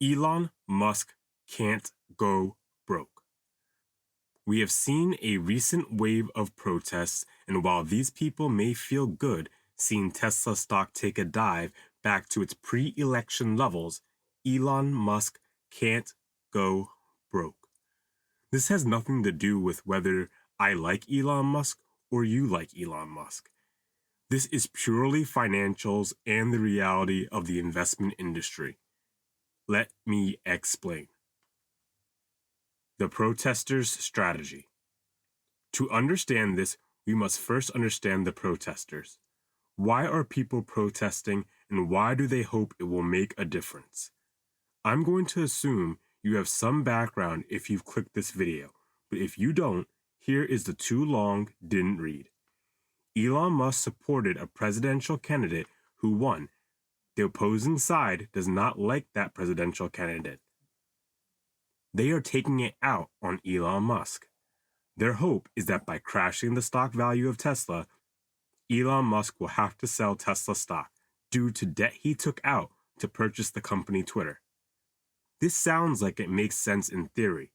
Elon Musk can't go broke. We have seen a recent wave of protests, and while these people may feel good seeing Tesla stock take a dive back to its pre-election levels, Elon Musk can't go broke. This has nothing to do with whether I like Elon Musk or you like Elon Musk. This is purely financials and the reality of the investment industry. Let me explain. The protesters' strategy. To understand this, we must first understand the protesters. Why are people protesting, and why do they hope it will make a difference? I'm going to assume you have some background if you've clicked this video, but if you don't, here is the too long didn't read. Elon Musk supported a presidential candidate who won. The opposing side does not like that presidential candidate. They are taking it out on Elon Musk. Their hope is that by crashing the stock value of Tesla, Elon Musk will have to sell Tesla stock due to debt he took out to purchase the company Twitter. This sounds like it makes sense in theory,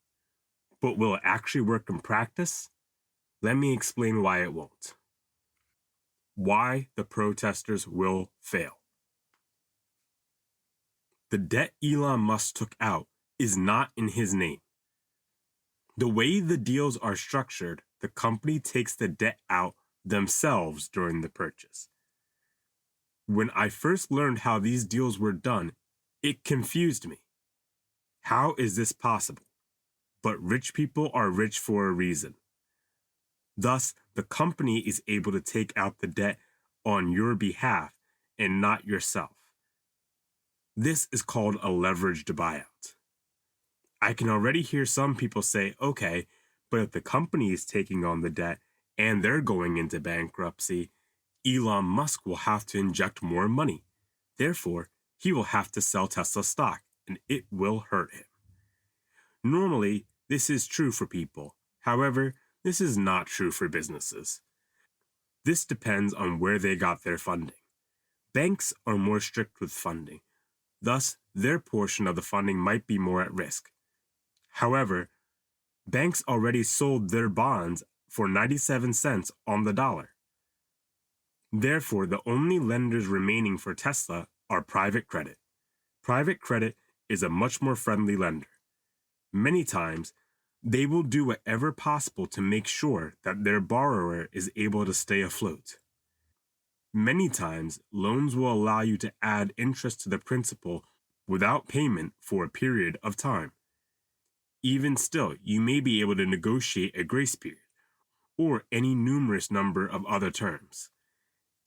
but will it actually work in practice? Let me explain why it won't. Why the protesters will fail. The debt Elon Musk took out is not in his name. The way the deals are structured, the company takes the debt out themselves during the purchase. When I first learned how these deals were done, it confused me. How is this possible? But rich people are rich for a reason. Thus, the company is able to take out the debt on your behalf and not yourself. This is called a leveraged buyout. I can already hear some people say, okay, but if the company is taking on the debt and they're going into bankruptcy, Elon Musk will have to inject more money. Therefore, he will have to sell Tesla stock, and it will hurt him. Normally, this is true for people. However, this is not true for businesses. This depends on where they got their funding. Banks are more strict with funding. Thus, their portion of the funding might be more at risk. However, banks already sold their bonds for 97 cents on the dollar. Therefore, the only lenders remaining for Tesla are private credit. Private credit is a much more friendly lender. Many times, they will do whatever possible to make sure that their borrower is able to stay afloat. Many times, loans will allow you to add interest to the principal without payment for a period of time. Even still, you may be able to negotiate a grace period, or any numerous number of other terms.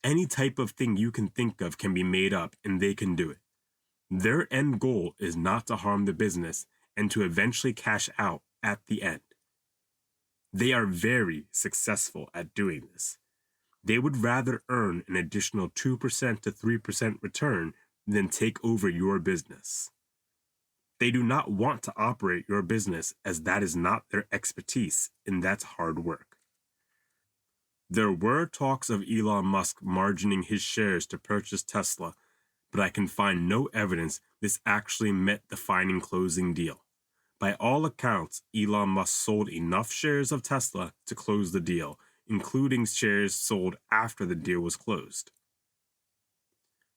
Any type of thing you can think of can be made up, and they can do it. Their end goal is not to harm the business and to eventually cash out at the end. They are very successful at doing this. They would rather earn an additional 2% to 3% return than take over your business. They do not want to operate your business as that is not their expertise, and that's hard work. There were talks of Elon Musk margining his shares to purchase Tesla, but I can find no evidence this actually met the final closing deal. By all accounts, Elon Musk sold enough shares of Tesla to close the deal, including shares sold after the deal was closed.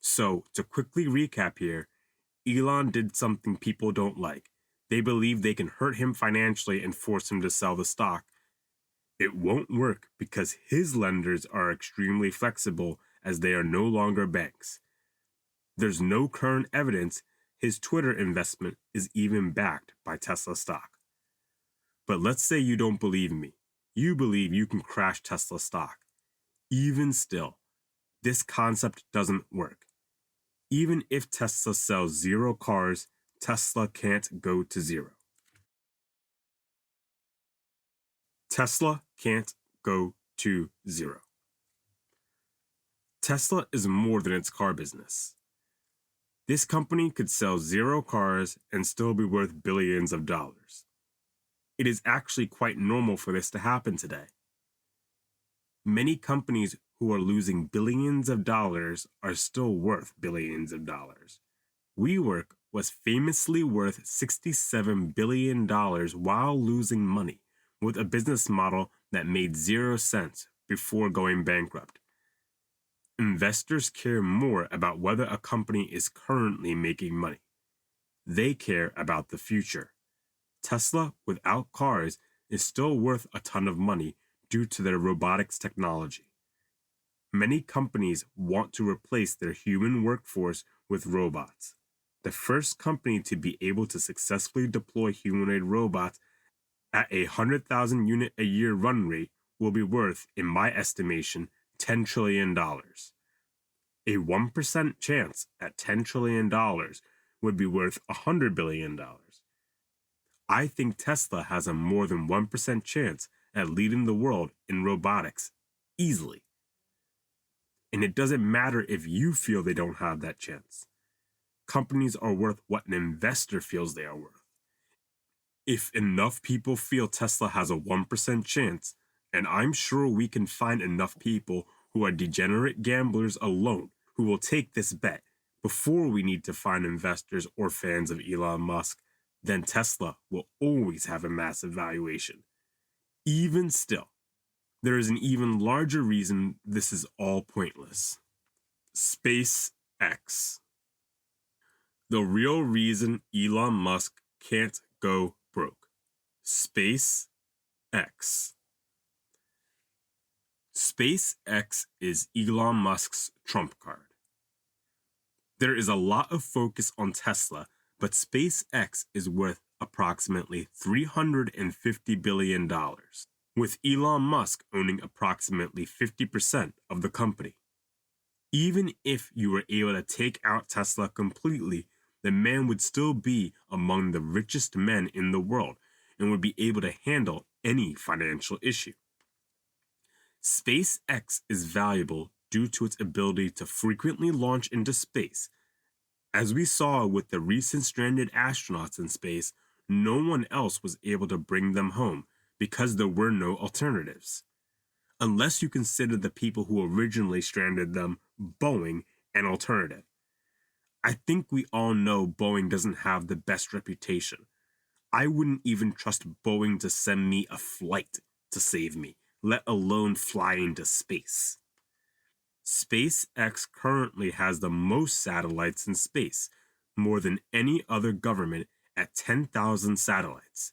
So, to quickly recap here, Elon did something people don't like. They believe they can hurt him financially and force him to sell the stock. It won't work because his lenders are extremely flexible as they are no longer banks. There's no current evidence his Twitter investment is even backed by Tesla stock. But let's say you don't believe me. You believe you can crash Tesla stock. Even still, this concept doesn't work. Even if Tesla sells 0 cars, Tesla can't go to 0. Tesla can't go to 0. Tesla is more than its car business. This company could sell 0 cars and still be worth billions of dollars. It is actually quite normal for this to happen today. Many companies who are losing billions of dollars are still worth billions of dollars. WeWork was famously worth $67 billion while losing money, with a business model that made 0 cents before going bankrupt. Investors care more about whether a company is currently making money. They care about the future. Tesla, without cars, is still worth a ton of money due to their robotics technology. Many companies want to replace their human workforce with robots. The first company to be able to successfully deploy humanoid robots at a 100,000 unit a year run rate will be worth, in my estimation, $10 trillion. A 1% chance at $10 trillion would be worth $100 billion. I think Tesla has a more than 1% chance at leading the world in robotics, easily. And it doesn't matter if you feel they don't have that chance. Companies are worth what an investor feels they are worth. If enough people feel Tesla has a 1% chance, and I'm sure we can find enough people who are degenerate gamblers alone who will take this bet before we need to find investors or fans of Elon Musk, then Tesla will always have a massive valuation. Even still, there is an even larger reason this is all pointless. SpaceX. The real reason Elon Musk can't go broke. SpaceX. SpaceX is Elon Musk's trump card. There is a lot of focus on Tesla, but SpaceX is worth approximately $350 billion, with Elon Musk owning approximately 50% of the company. Even if you were able to take out Tesla completely, the man would still be among the richest men in the world and would be able to handle any financial issue. SpaceX is valuable due to its ability to frequently launch into space. As we saw with the recent stranded astronauts in space, no one else was able to bring them home because there were no alternatives. Unless you consider the people who originally stranded them, Boeing, an alternative. I think we all know Boeing doesn't have the best reputation. I wouldn't even trust Boeing to send me a flight to save me, let alone fly into space. SpaceX currently has the most satellites in space, more than any other government at 10,000 satellites.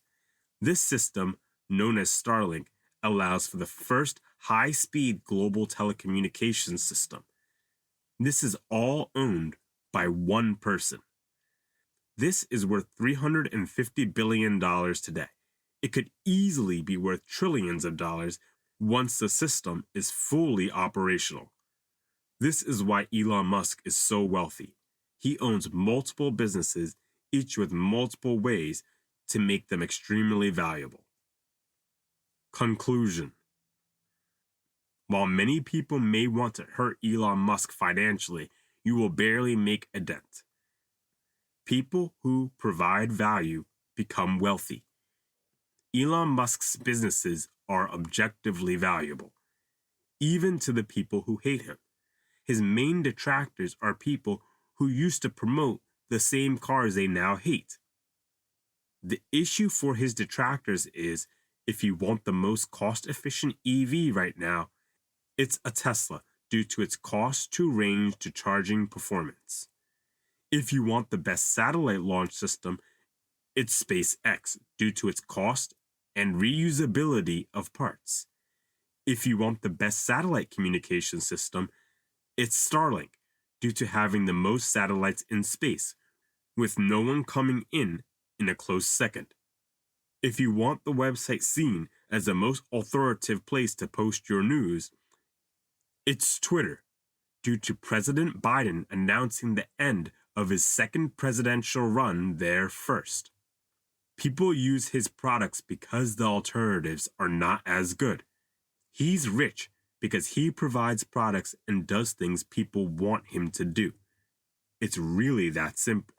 This system, known as Starlink, allows for the first high-speed global telecommunications system. This is all owned by one person. This is worth $350 billion today. It could easily be worth trillions of dollars once the system is fully operational. This is why Elon Musk is so wealthy. He owns multiple businesses, each with multiple ways to make them extremely valuable. Conclusion. While many people may want to hurt Elon Musk financially, you will barely make a dent. People who provide value become wealthy. Elon Musk's businesses are objectively valuable, even to the people who hate him. His main detractors are people who used to promote the same cars they now hate. The issue for his detractors is, if you want the most cost-efficient EV right now, it's a Tesla due to its cost to range to charging performance. If you want the best satellite launch system, it's SpaceX due to its cost and reusability of parts. If you want the best satellite communication system, it's Starlink due to having the most satellites in space, with no one coming in a close second. If you want the website seen as the most authoritative place to post your news, it's Twitter, due to President Biden announcing the end of his second presidential run there first. People use his products because the alternatives are not as good. He's rich because he provides products and does things people want him to do. It's really that simple.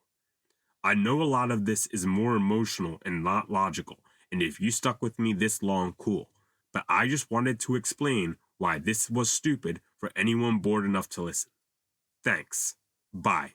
I know a lot of this is more emotional and not logical, and if you stuck with me this long, cool. But I just wanted to explain why this was stupid for anyone bored enough to listen. Thanks. Bye.